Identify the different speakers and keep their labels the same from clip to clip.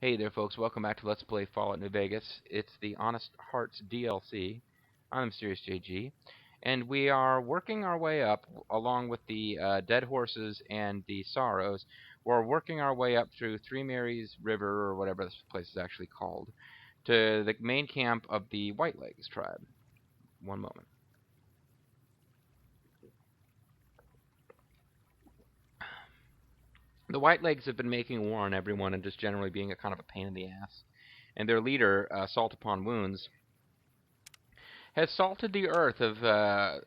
Speaker 1: Hey there, folks. Welcome back to Let's Play Fallout New Vegas. It's the Honest Hearts DLC. I'm Mysterious JG, and we are working our way up, along with the Dead Horses and the Sorrows. We're working our way up through Three Marys River, or whatever this place is actually called, to the main camp of the Whitelegs tribe. One moment. The Whitelegs have been making war on everyone and just generally being a kind of a pain in the ass. And their leader, Salt Upon Wounds, has salted the earth of the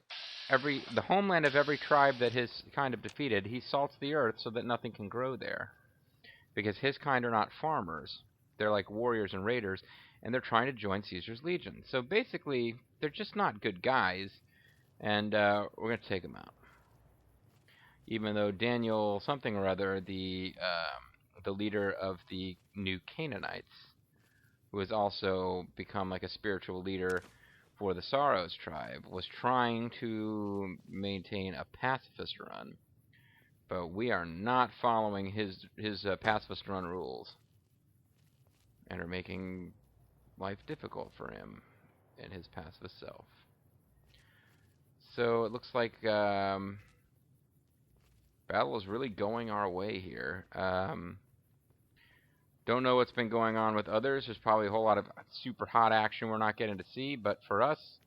Speaker 1: homeland of every tribe that his kind of defeated. He salts the earth so that nothing can grow there, because his kind are not farmers. They're like warriors and raiders, and they're trying to join Caesar's legion. So basically, they're just not good guys, and we're going to take them out. Even though Daniel something or other, the leader of the new Canaanites, who has also become like a spiritual leader for the Sorrows tribe, was trying to maintain a pacifist run, but we are not following his pacifist run rules, and are making life difficult for him and his pacifist self. So it looks like battle is really going our way here. Don't know what's been going on with others. There's probably a whole lot of super hot action we're not getting to see, but for us,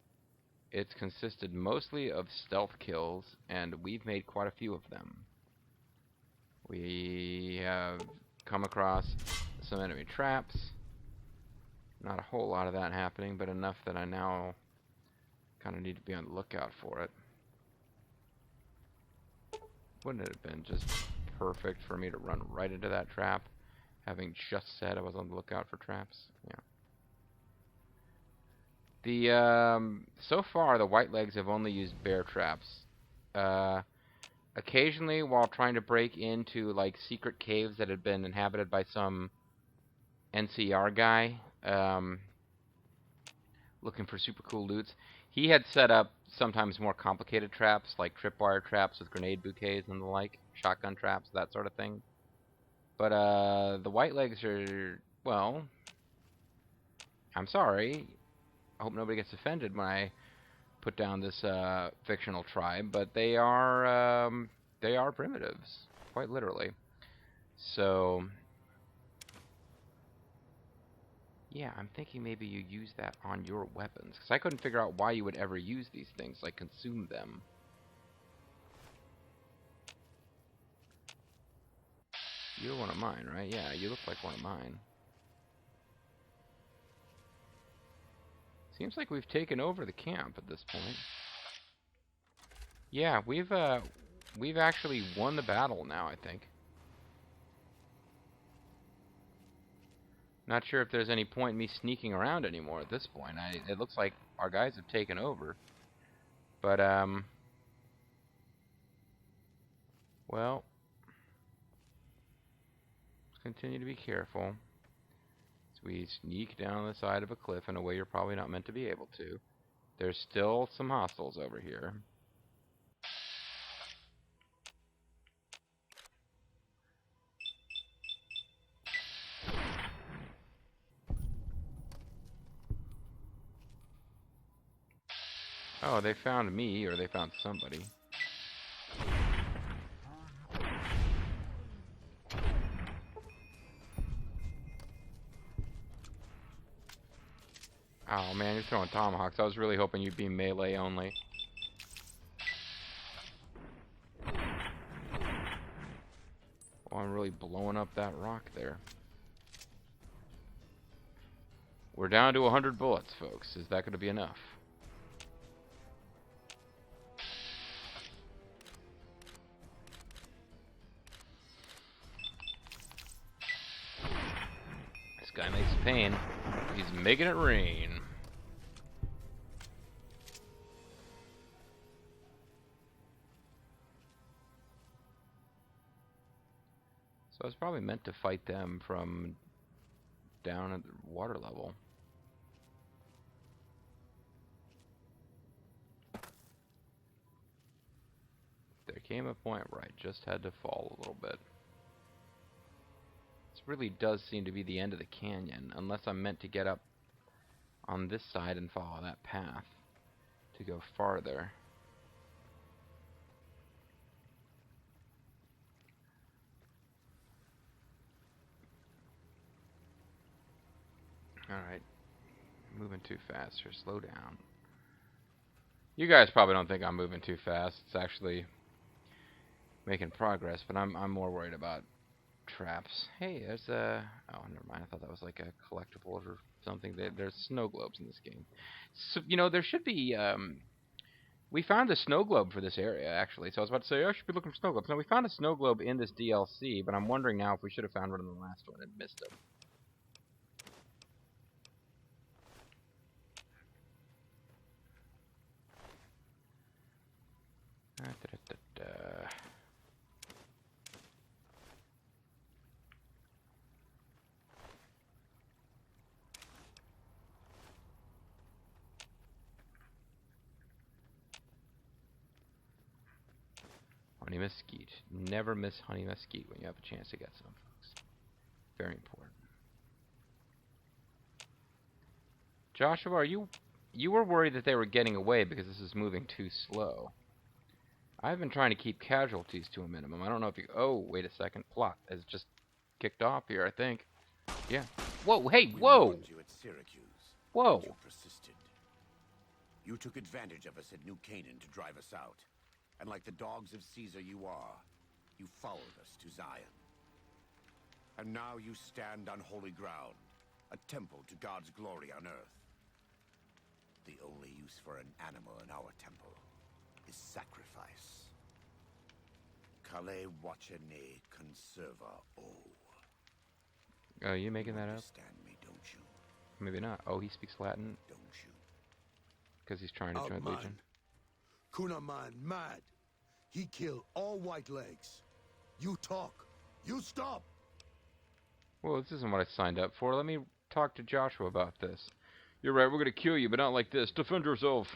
Speaker 1: it's consisted mostly of stealth kills, and we've made quite a few of them. We have come across some enemy traps. Not a whole lot of that happening, but enough that I now kind of need to be on the lookout for it. Wouldn't it have been just perfect for me to run right into that trap, having just said I was on the lookout for traps? Yeah. So far, the Whitelegs have only used bear traps. Occasionally, while trying to break into like secret caves that had been inhabited by some NCR guy, looking for super cool loots, he had set up sometimes more complicated traps, like tripwire traps with grenade bouquets and the like, shotgun traps, that sort of thing. But the Whitelegs are, well, I'm sorry. I hope nobody gets offended when I put down this fictional tribe, but they are primitives, quite literally. So, yeah, I'm thinking maybe you use that on your weapons, because I couldn't figure out why you would ever use these things, like consume them. You're one of mine, right? Yeah, you look like one of mine. Seems like we've taken over the camp at this point. Yeah, we've actually won the battle now, I think. Not sure if there's any point in me sneaking around anymore at this point. It looks like our guys have taken over. But, well, let's continue to be careful. As we sneak down the side of a cliff in a way you're probably not meant to be able to. There's still some hostiles over here. Oh, they found me, or they found somebody. Oh man, you're throwing tomahawks. I was really hoping you'd be melee only. Oh, I'm really blowing up that rock there. We're down to 100 bullets, folks. Is that going to be enough? This guy makes pain. He's making it rain. So I was probably meant to fight them from down at the water level. There came a point where I just had to fall a little bit. It's really does seem to be the end of the canyon, unless I'm meant to get up on this side and follow that path to go farther. Alright. Moving too fast here. Slow down. You guys probably don't think I'm moving too fast. It's actually making progress, but I'm more worried about traps. Hey, there's a... Oh, never mind. I thought that was like a collectible or something. There's snow globes in this game. So, you know, there should be... we found a snow globe for this area, actually. So I was about to say, I should be looking for snow globes. No, we found a snow globe in this DLC, but I'm wondering now if we should have found one in the last one and missed it. Honey mesquite. Never miss honey mesquite when you have a chance to get some, folks. Very important. Joshua, are you were worried that they were getting away because this is moving too slow. I've been trying to keep casualties to a minimum. I don't know if you... Oh, wait a second. Plot has just kicked off here, I think. Yeah. Whoa, hey, whoa!
Speaker 2: We warned you at Syracuse.
Speaker 1: Whoa.
Speaker 2: You persisted. You took advantage of us at New Canaan to drive us out. And like the dogs of Caesar you are, you followed us to Zion. And now you stand on holy ground, a temple to God's glory on earth. The only use for an animal in our temple is sacrifice. Kale wachene conserva o.
Speaker 1: Oh, you making that up?
Speaker 2: Understand me, don't you?
Speaker 1: Maybe not. Oh, he speaks Latin
Speaker 2: Don't you?
Speaker 1: because he's trying to join Legion.
Speaker 3: Kunaman mad. He killed all white legs. You talk. You stop.
Speaker 1: Well, this isn't what I signed up for. Let me talk to Joshua about this. You're right, we're gonna kill you, but not like this. Defend yourself.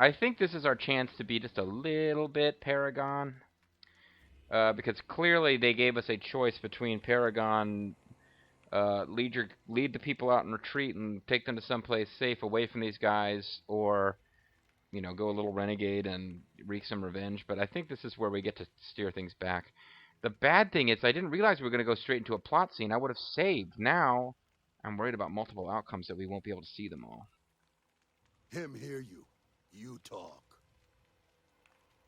Speaker 1: I think this is our chance to be just a little bit Paragon. Because clearly they gave us a choice between Paragon, lead the people out in retreat and take them to someplace safe away from these guys, or, you know, go a little renegade and wreak some revenge. But I think this is where we get to steer things back. The bad thing is I didn't realize we were going to go straight into a plot scene. I would have saved. Now I'm worried about multiple outcomes that we won't be able to see them all.
Speaker 3: Him hear you. You talk.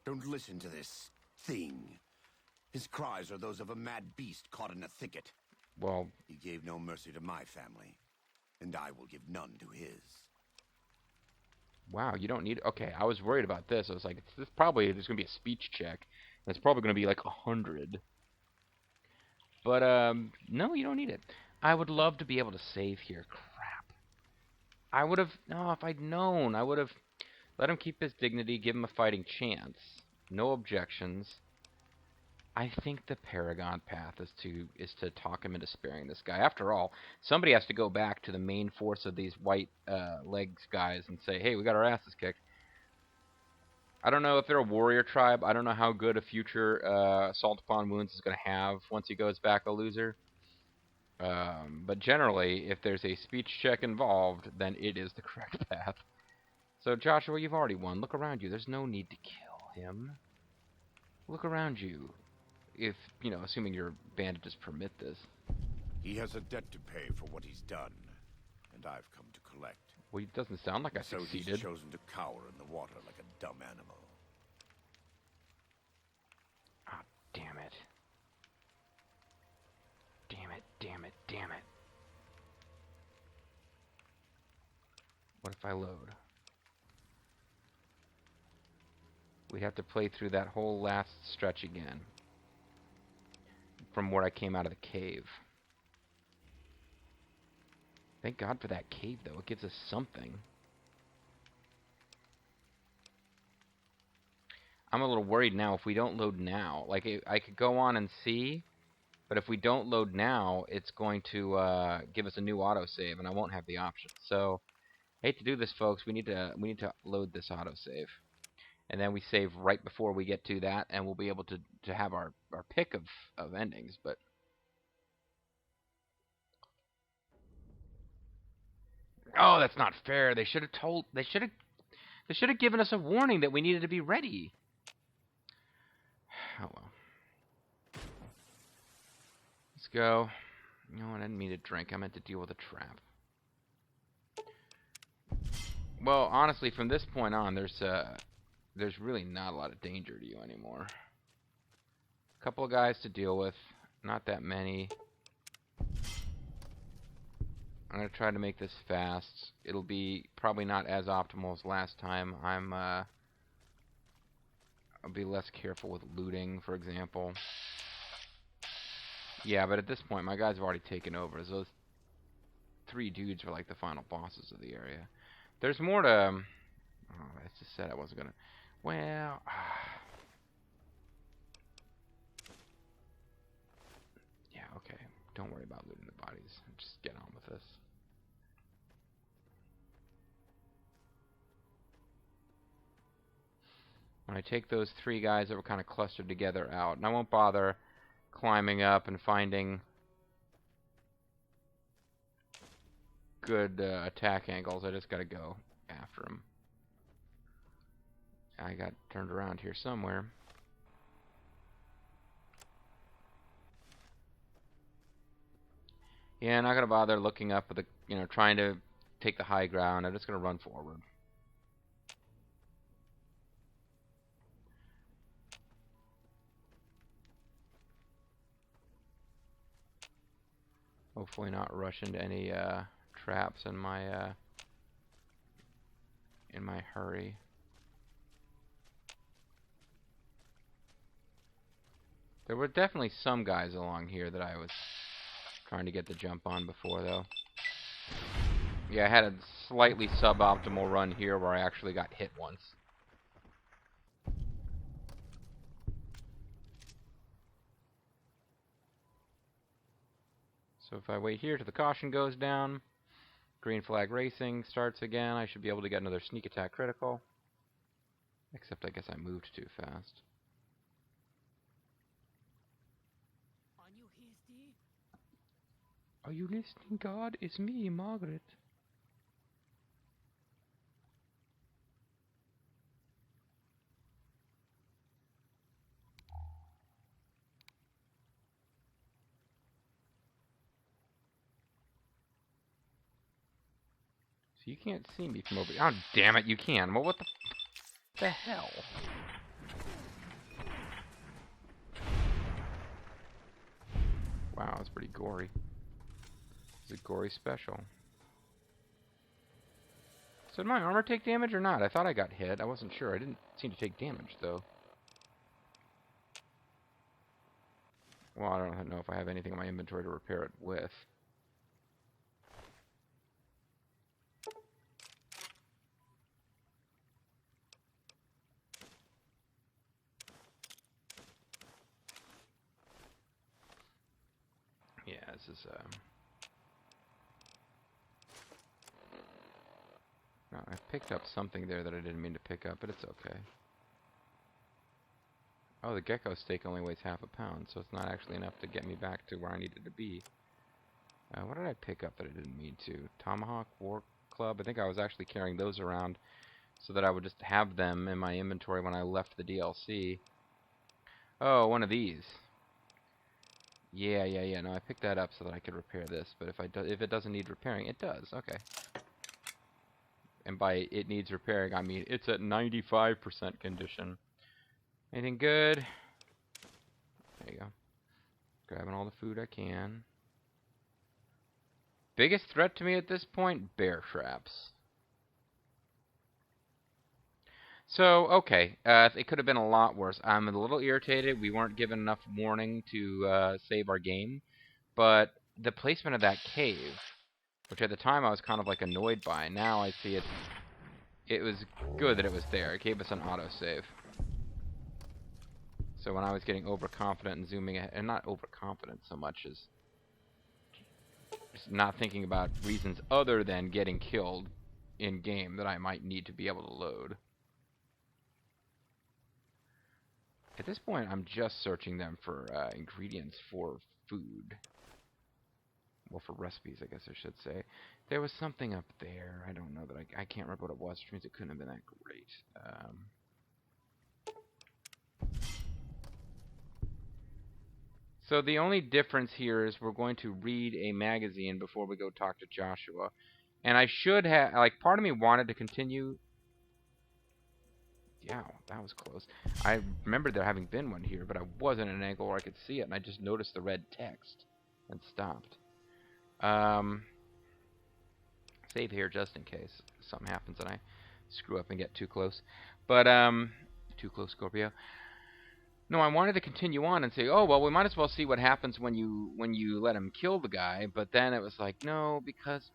Speaker 2: Don't listen to this thing. His cries are those of a mad beast caught in a thicket.
Speaker 1: Well,
Speaker 2: He gave no mercy to my family, and I will give none to his.
Speaker 1: wow, you don't need... Okay, I was worried about this. I was like, there's going to be a speech check. And it's probably going to be like 100. But, no, you don't need it. I would love to be able to save here. Crap. I would have... No, if I'd known, I would have let him keep his dignity, give him a fighting chance. No objections. I think the Paragon path is to talk him into sparing this guy. After all, somebody has to go back to the main force of these white legs guys and say, hey, we got our asses kicked. I don't know if they're a warrior tribe. I don't know how good a future Assault Upon Wounds is going to have once he goes back a loser. But generally, if there's a speech check involved, then it is the correct path. So Joshua, you've already won. Look around you. There's no need to kill him. Look around you. If, you know, assuming your bandages permit this.
Speaker 2: He has a debt to pay for what he's done, and I've come to collect.
Speaker 1: Well, it doesn't sound like I
Speaker 2: So
Speaker 1: succeeded.
Speaker 2: he's chosen to cower in the water like a dumb animal.
Speaker 1: Ah, damn it. Damn it, damn it, damn it. What if I load? We'd have to play through that whole last stretch again. From where I came out of the cave. Thank God for that cave, though. It gives us something. I'm a little worried now if we don't load now. Like, I could go on and see, but if we don't load now, it's going to give us a new autosave, and I won't have the option. So, hate to do this, folks. We need to load this autosave. And then we save right before we get to that, and we'll be able to have our pick of endings. But Oh, that's not fair. They should have given us a warning that we needed to be ready. Oh well. Let's go. No, I didn't mean to drink. I meant to deal with a trap. Well, honestly, from this point on, there's really not a lot of danger to you anymore. A couple of guys to deal with, not that many. I'm gonna try to make this fast. It'll be probably not as optimal as last time. I'll be less careful with looting, for example. Yeah, but at this point, my guys have already taken over. Those 3 dudes are like the final bosses of the area. There's more to... Oh, I just said I wasn't gonna... Well... Yeah, okay. Don't worry about looting the bodies. Just get on with this. When I take those 3 guys that were kind of clustered together out, and I won't bother climbing up and finding good attack angles. I just gotta go after them. I got turned around here somewhere. Yeah, not gonna bother looking up at the, trying to take the high ground. I'm just gonna run forward. Hopefully not rush into any traps in my hurry. There were definitely some guys along here that I was trying to get the jump on before, though. Yeah, I had a slightly suboptimal run here where I actually got hit once. So if I wait here till the caution goes down, green flag racing starts again, I should be able to get another sneak attack critical. Except I guess I moved too fast. Are you listening, God? It's me, Margaret. So you can't see me from over here. Oh, damn it, you can. Well, what the hell? Wow, that's pretty gory. It's a gory special. So did my armor take damage or not? I thought I got hit. I wasn't sure. I didn't seem to take damage, though. Well, I don't know if I have anything in my inventory to repair it with. Yeah, this is, no, I picked up something there that I didn't mean to pick up, but it's okay. Oh, the gecko steak only weighs half a pound, so it's not actually enough to get me back to where I needed to be. What did I pick up that I didn't mean to? Tomahawk, War Club. I think I was actually carrying those around so that I would just have them in my inventory when I left the DLC. Oh, one of these. Yeah. No, I picked that up so that I could repair this, but if it doesn't need repairing, it does. Okay. And by it needs repairing, I mean it's at 95% condition. Anything good? There you go. Grabbing all the food I can. Biggest threat to me at this point? Bear traps. So, okay. It could have been a lot worse. I'm a little irritated. We weren't given enough warning to save our game. But the placement of that cave, which at the time I was kind of like annoyed by, now I see it was good that it was there. It gave us an autosave. So when I was getting overconfident and zooming ahead, and not overconfident so much as just not thinking about reasons other than getting killed in game that I might need to be able to load. At this point, I'm just searching them for ingredients for food. well, for recipes, I guess I should say. There was something up there. I don't know that I can't remember what it was, which means it couldn't have been that great. So the only difference here is we're going to read a magazine before we go talk to Joshua. And I should have, like, part of me wanted to continue. Yeah, that was close. I remember there having been one here, but I wasn't at an angle where I could see it, and I just noticed the red text and stopped. Save here just in case something happens and I screw up and get too close. But, too close, Scorpio. No, I wanted to continue on and say, oh, well, we might as well see what happens when you let him kill the guy. But then it was like, no, because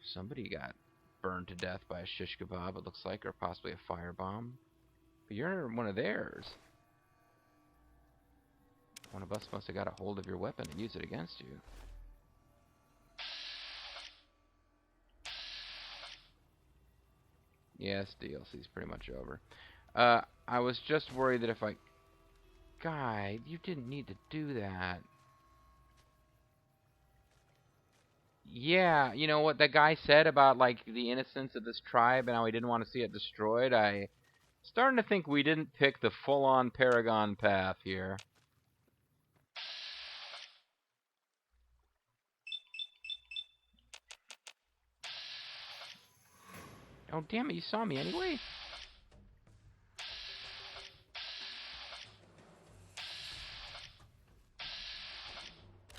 Speaker 1: somebody got burned to death by a shish kebab, it looks like, or possibly a firebomb. But you're one of theirs. One of us must have got a hold of your weapon and used it against you. Yes, DLC's pretty much over. I was just worried that if I... Guy, you didn't need to do that. Yeah, you know what that guy said about, like, the innocence of this tribe and how he didn't want to see it destroyed? I'm starting to think we didn't pick the full-on Paragon path here. Oh, damn it, you saw me anyway?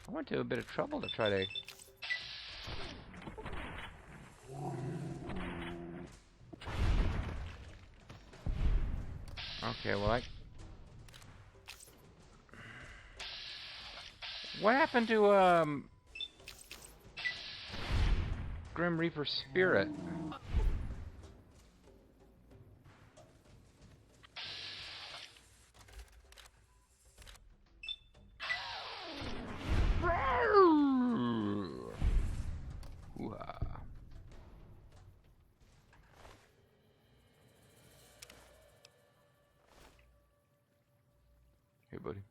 Speaker 1: I went to a bit of trouble to try to... Okay, well, what happened to, Grim Reaper Spirit? Hey, buddy.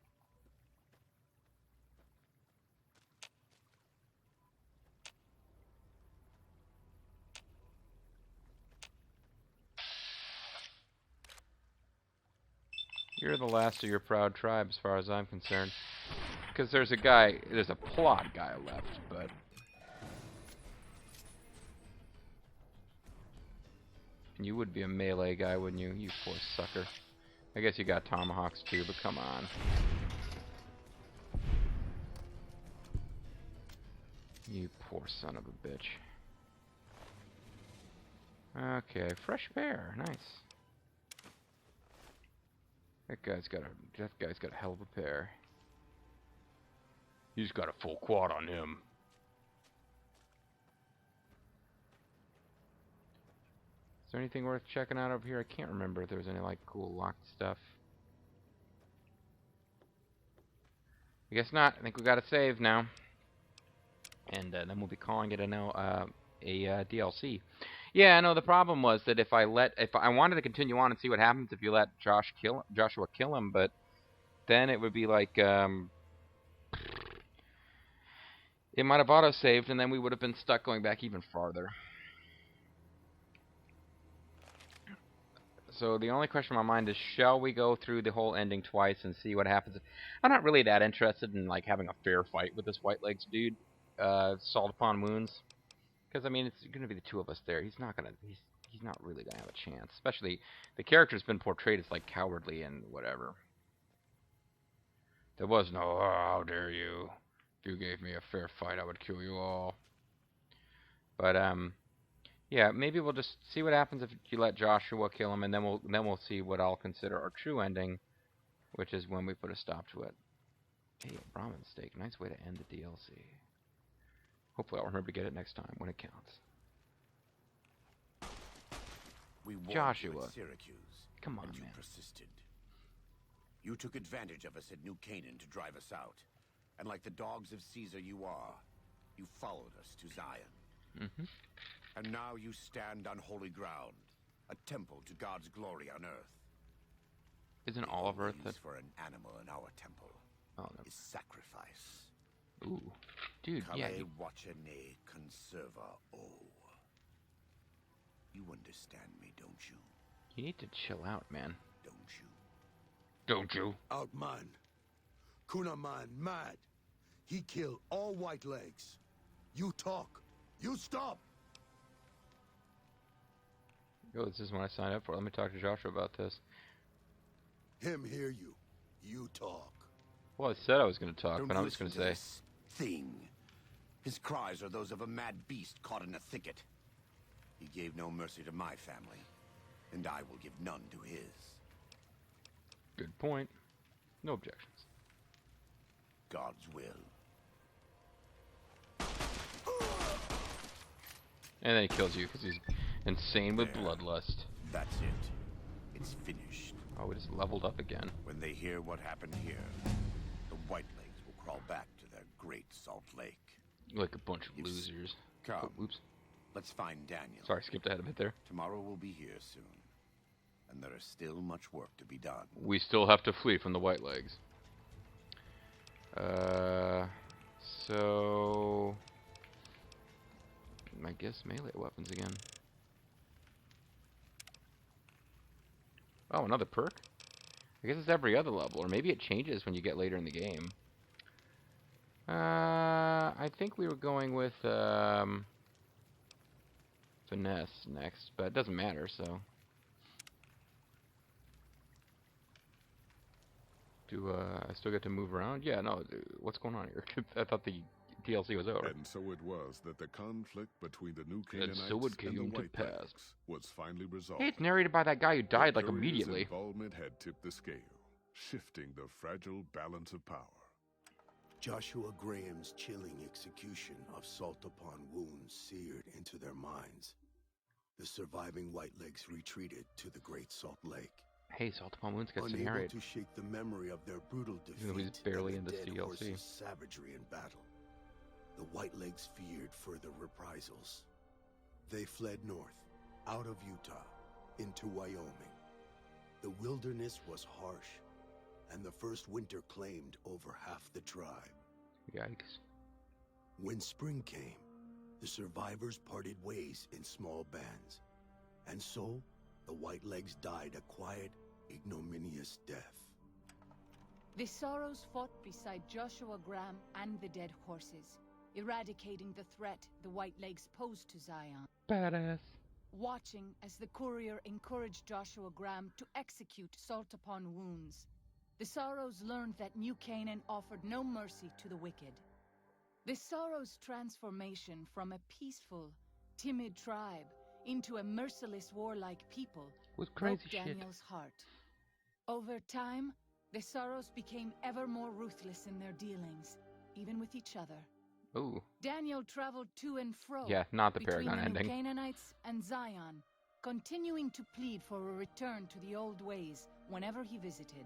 Speaker 1: You're the last of your proud tribe as far as I'm concerned. Because there's a plot guy left, but... You would be a melee guy, wouldn't you? You poor sucker. I guess you got tomahawks too, but come on. You poor son of a bitch. Okay, fresh bear, nice. That guy's got a hell of a pair. He's got a full quad on him. Is there anything worth checking out over here? I can't remember if there was any, like, cool locked stuff. I guess not. I think we got to save now. And then we'll be calling it a DLC. Yeah, no, the problem was that if I wanted to continue on and see what happens if you let Joshua kill him, but then it would be like, it might have auto-saved, and then we would have been stuck going back even farther. So the only question in my mind is, shall we go through the whole ending twice and see what happens? I'm not really that interested in, like, having a fair fight with this Whitelegs dude, Salt Upon Wounds. Because, I mean, it's going to be the two of us there. He's not really going to have a chance. Especially, the character's been portrayed as, like, cowardly and whatever. There was no, oh, how dare you. If you gave me a fair fight, I would kill you all. But, yeah, maybe we'll just see what happens if you let Joshua kill him, and then we'll see what I'll consider our true ending, which is when we put a stop to it. Hey, a Brahmin steak. Nice way to end the DLC. Hopefully I'll remember to get it next time when it counts.
Speaker 2: We
Speaker 1: Joshua,
Speaker 2: Syracuse,
Speaker 1: come on,
Speaker 2: and you
Speaker 1: man.
Speaker 2: persisted. You took advantage of us at New Canaan to drive us out, and like the dogs of Caesar you are, you followed us to Zion.
Speaker 1: Mm-hmm.
Speaker 2: And now you stand on holy ground, a temple to God's glory on earth.
Speaker 1: Isn't all of Earth that...
Speaker 2: for an animal in our temple
Speaker 1: Oh, no.
Speaker 2: is sacrifice.
Speaker 1: Ooh. Dude, yeah.
Speaker 2: Kale Wachane Conserva O. You understand me, don't you?
Speaker 1: You need to chill out, man.
Speaker 2: Don't you?
Speaker 1: Don't you?
Speaker 3: Outman. Kunaman mad. He killed all Whitelegs. You talk. You stop.
Speaker 1: Yo, this is what I signed up for. Let me talk to Joshua about this.
Speaker 3: Him hear you. You talk.
Speaker 1: Well, I said I was going to talk,
Speaker 2: Don't
Speaker 1: but I'm just
Speaker 2: listen
Speaker 1: going to say.
Speaker 2: this thing. His cries are those of a mad beast caught in a thicket. He gave no mercy to my family, and I will give none to his.
Speaker 1: Good point. No objections.
Speaker 2: God's will.
Speaker 1: And then he kills you because he's insane with
Speaker 2: There.
Speaker 1: bloodlust.
Speaker 2: That's it. It's finished.
Speaker 1: Oh, we just leveled up again.
Speaker 2: When they hear what happened here, the Whitelegs will crawl back to their great Salt Lake.
Speaker 1: Like a bunch of
Speaker 2: Yes.
Speaker 1: losers.
Speaker 2: Come,
Speaker 1: Oh, oops.
Speaker 2: let's find Daniel.
Speaker 1: Sorry, skipped ahead a bit there.
Speaker 2: Tomorrow we'll be here soon, and there is still much work to be done.
Speaker 1: We still have to flee from the Whitelegs. So... I guess melee weapons again. Oh, another perk? I guess it's every other level, or maybe it changes when you get later in the game. I think we were going with, finesse next, but it doesn't matter, so... I still get to move around? Yeah, no, what's going on here? I thought the DLC was over.
Speaker 4: And so it was that the conflict between the new Canaanites
Speaker 1: so it
Speaker 4: and the
Speaker 1: came to
Speaker 4: White
Speaker 1: pass.
Speaker 4: Legs was finally resolved.
Speaker 1: Hey, it's narrated by that guy who died, like,
Speaker 4: The courier's
Speaker 1: immediately.
Speaker 4: involvement had tipped the scale, shifting the fragile balance of power.
Speaker 3: Joshua Graham's chilling execution of salt upon wounds seared into their minds. The surviving Whitelegs retreated to the Great Salt Lake.
Speaker 1: Hey, Salt Upon Wounds gets to
Speaker 3: Unable
Speaker 1: narrate.
Speaker 3: to shake the memory of their brutal
Speaker 1: Even though he's
Speaker 3: defeat
Speaker 1: barely
Speaker 3: and
Speaker 1: in
Speaker 3: the
Speaker 1: this
Speaker 3: dead
Speaker 1: DLC.
Speaker 3: horse's savagery in battle. The Whitelegs feared further reprisals. They fled north, out of Utah, into Wyoming. The wilderness was harsh, and the first winter claimed over half the tribe.
Speaker 1: Yikes.
Speaker 3: When spring came, the survivors parted ways in small bands. And so, the Whitelegs died a quiet, ignominious death.
Speaker 5: The Sorrows fought beside Joshua Graham and the dead horses, eradicating the threat the Whitelegs posed to Zion.
Speaker 1: Badass.
Speaker 5: Watching as the courier encouraged Joshua Graham to execute Salt Upon Wounds, the Sorrows learned that New Canaan offered no mercy to the wicked. The Sorrows' transformation from a peaceful, timid tribe into a merciless, warlike people
Speaker 1: With
Speaker 5: broke
Speaker 1: crazy shit.
Speaker 5: Daniel's heart. Over time, the Sorrows became ever more ruthless in their dealings, even with each other.
Speaker 1: Ooh.
Speaker 5: Daniel traveled to and fro
Speaker 1: Yeah, not the
Speaker 5: between
Speaker 1: Paragon
Speaker 5: the New
Speaker 1: ending.
Speaker 5: Canaanites and Zion, continuing to plead for a return to the old ways whenever he visited.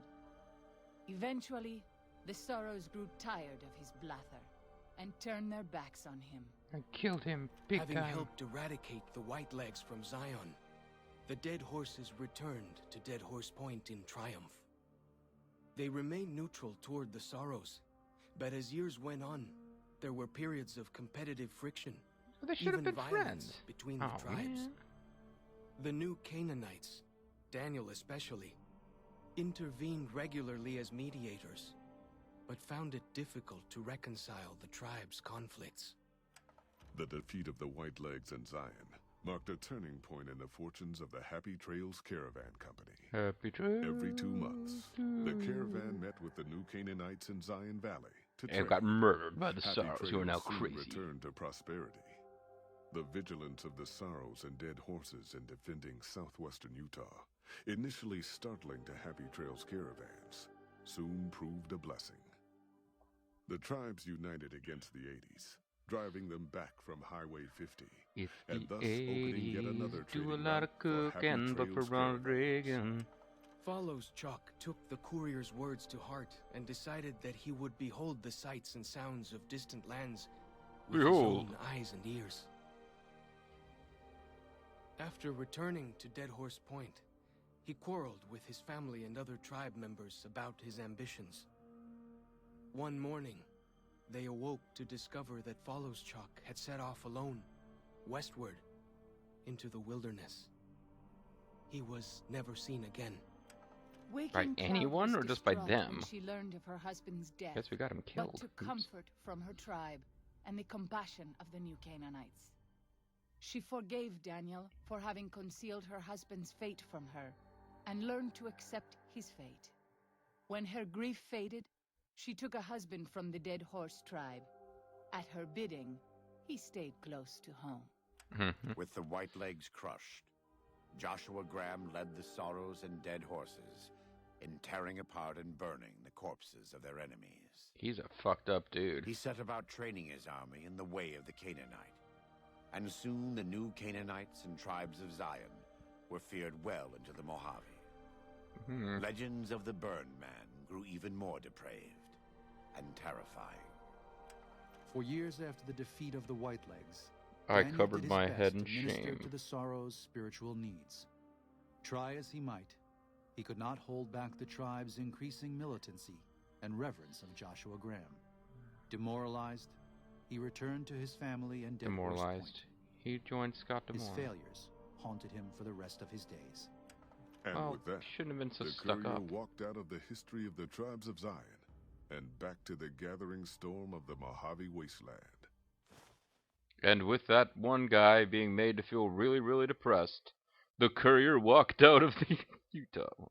Speaker 5: Eventually, the Sorrows grew tired of his blather and turned their backs on him.
Speaker 1: I killed him big
Speaker 6: Having
Speaker 1: time.
Speaker 6: helped eradicate the Whitelegs from Zion, the dead horses returned to Dead Horse Point in triumph. They remained neutral toward the Sorrows, but as years went on, there were periods of competitive friction,
Speaker 1: Well, they should have
Speaker 6: even
Speaker 1: been
Speaker 6: violence
Speaker 1: friends.
Speaker 6: between the
Speaker 1: Oh,
Speaker 6: tribes.
Speaker 1: man.
Speaker 6: The new Canaanites, Daniel especially, intervened regularly as mediators, but found it difficult to reconcile the tribe's conflicts.
Speaker 4: The defeat of the Whitelegs and Zion marked a turning point in the fortunes of the Happy Trails Caravan Company.
Speaker 1: Happy trails.
Speaker 4: Every 2 months, the caravan met with the new Canaanites in Zion Valley to
Speaker 1: And
Speaker 4: trade.
Speaker 1: got murdered by the
Speaker 4: Happy
Speaker 1: Sorrows, who are now
Speaker 4: Trails soon
Speaker 1: crazy.
Speaker 4: returned to prosperity. The vigilance of the Sorrows and dead horses in defending southwestern Utah, initially startling to Happy Trails caravans, soon proved a blessing. The tribes united against the 80s, driving them back from Highway 50,
Speaker 1: If
Speaker 4: and
Speaker 1: the
Speaker 4: thus opening yet
Speaker 1: 80s
Speaker 4: another
Speaker 1: do a
Speaker 4: trading
Speaker 1: lot
Speaker 4: route
Speaker 1: of
Speaker 4: for Happy
Speaker 1: cooking, but for
Speaker 4: Trails
Speaker 1: Ronald
Speaker 4: caravans.
Speaker 1: Reagan.
Speaker 6: Follows Chuck took the courier's words to heart and decided that he would behold the sights and sounds of distant lands with
Speaker 1: Behold.
Speaker 6: his own eyes and ears. After returning to Dead Horse Point, he quarreled with his family and other tribe members about his ambitions. One morning, they awoke to discover that Followschalk had set off alone, westward, into the wilderness. He was never seen again.
Speaker 5: Waking
Speaker 1: By
Speaker 5: Cloud
Speaker 1: anyone
Speaker 5: was
Speaker 1: or just by
Speaker 5: distraught
Speaker 1: them?
Speaker 5: when she learned of her husband's death,
Speaker 1: Guess we got him
Speaker 5: but
Speaker 1: killed.
Speaker 5: took
Speaker 1: Oops.
Speaker 5: comfort from her tribe and the compassion of the new Canaanites. She forgave Daniel for having concealed her husband's fate from her, and learned to accept his fate. When her grief faded, she took a husband from the Dead Horse tribe. At her bidding, he stayed close to home.
Speaker 2: With the White Legs crushed, Joshua Graham led the Sorrows and Dead Horses in tearing apart and burning the corpses of their enemies.
Speaker 1: He's a fucked up dude.
Speaker 2: He set about training his army in the way of the Canaanite, and soon the new Canaanites and tribes of Zion were feared well into the Mojave. Legends of the Burned Man grew even more depraved and terrifying.
Speaker 7: For years after the defeat of the Whitelegs,
Speaker 1: I
Speaker 7: Daniel
Speaker 1: covered
Speaker 7: did his
Speaker 1: my
Speaker 7: best
Speaker 1: head in
Speaker 7: to minister
Speaker 1: shame.
Speaker 7: to the Sorrows' spiritual needs. Try as he might, he could not hold back the tribe's increasing militancy and reverence of Joshua Graham. Demoralized, he returned to his family and Dead Horse
Speaker 1: Demoralized.
Speaker 7: Point.
Speaker 1: He joined Scott
Speaker 7: His
Speaker 1: Demore.
Speaker 7: failures haunted him for the rest of his days.
Speaker 4: And
Speaker 1: Well,
Speaker 4: with that,
Speaker 1: shouldn't have been so
Speaker 4: the
Speaker 1: stuck
Speaker 4: courier
Speaker 1: up.
Speaker 4: walked out of the history of the tribes of Zion and back to the gathering storm of the Mojave Wasteland.
Speaker 1: And with that one guy being made to feel really, really depressed, the courier walked out of the Utah.